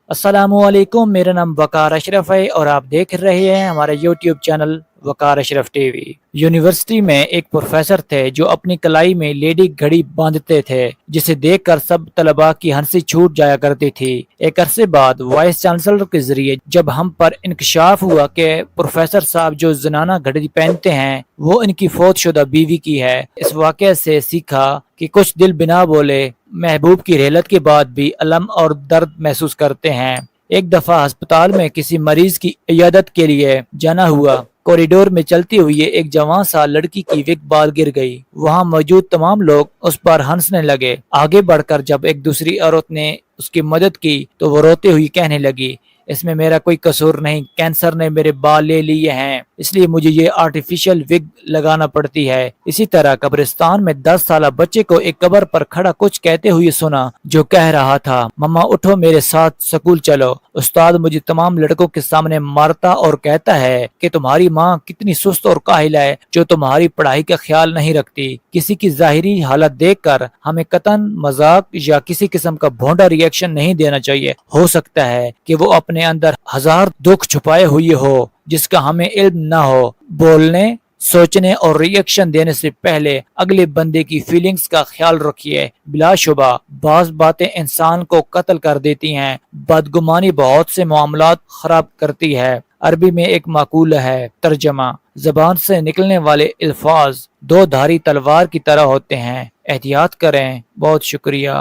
अस्सलामुअलैकुम, मेरा नाम वकार अशरफ है और आप देख रहे हैं हमारा यूट्यूब चैनल वकार अशरफ टीवी। यूनिवर्सिटी में एक प्रोफेसर थे जो अपनी कलाई में लेडी घड़ी बांधते थे, जिसे देखकर सब तलबा की हंसी छूट जाया करती थी। एक अरसे बाद वाइस चांसलर के जरिए जब हम पर इंकशाफ हुआ कि प्रोफेसर साहब जो जनाना घड़ी पहनते हैं वो इनकी फौतशुदा बीवी की है, इस वाक़े से सीखा कि कुछ दिल बिना बोले महबूब की रहलत के बाद भी अलम और दर्द महसूस करते हैं। एक दफा अस्पताल में किसी मरीज की इयादत के लिए जाना हुआ। कॉरिडोर में चलती हुई एक जवान सा लड़की की विक बाल गिर गई। वहां मौजूद तमाम लोग उस पर हंसने लगे। आगे बढ़कर जब एक दूसरी औरत ने उसकी मदद की तो वो रोते हुई कहने लगी, इसमें मेरा कोई कसूर नहीं, कैंसर ने मेरे बाल ले लिए हैं, इसलिए मुझे ये आर्टिफिशियल विग लगाना पड़ती है। इसी तरह कब्रिस्तान में 10 साल बच्चे को एक कब्र पर खड़ा कुछ कहते हुए सुना, जो कह रहा था, मम्मा उठो मेरे साथ स्कूल चलो। उस्ताद मुझे तमाम लड़कों के सामने मारता और कहता है कि तुम्हारी माँ कितनी सुस्त और काहिल है जो तुम्हारी पढ़ाई का ख्याल नहीं रखती। किसी की जाहिरी हालत देखकर हमें कतन मजाक या किसी किस्म का भोंडा रिएक्शन नहीं देना चाहिए। हो सकता है कि वो अपने अंदर हजार दुख छुपाए हुए हो जिसका हमें इल्म ना हो। बोलने, सोचने और रिएक्शन देने से पहले अगले बंदे की फीलिंग्स का ख्याल रखिए। बिलाशुबा बाज बातें इंसान को कत्ल कर देती हैं। बदगुमानी बहुत से मामलात खराब करती है। अरबी में एक मकूल है, तर्जमा, जबान से निकलने वाले अल्फाज दो धारी तलवार की तरह होते हैं, एहतियात करें। बहुत शुक्रिया।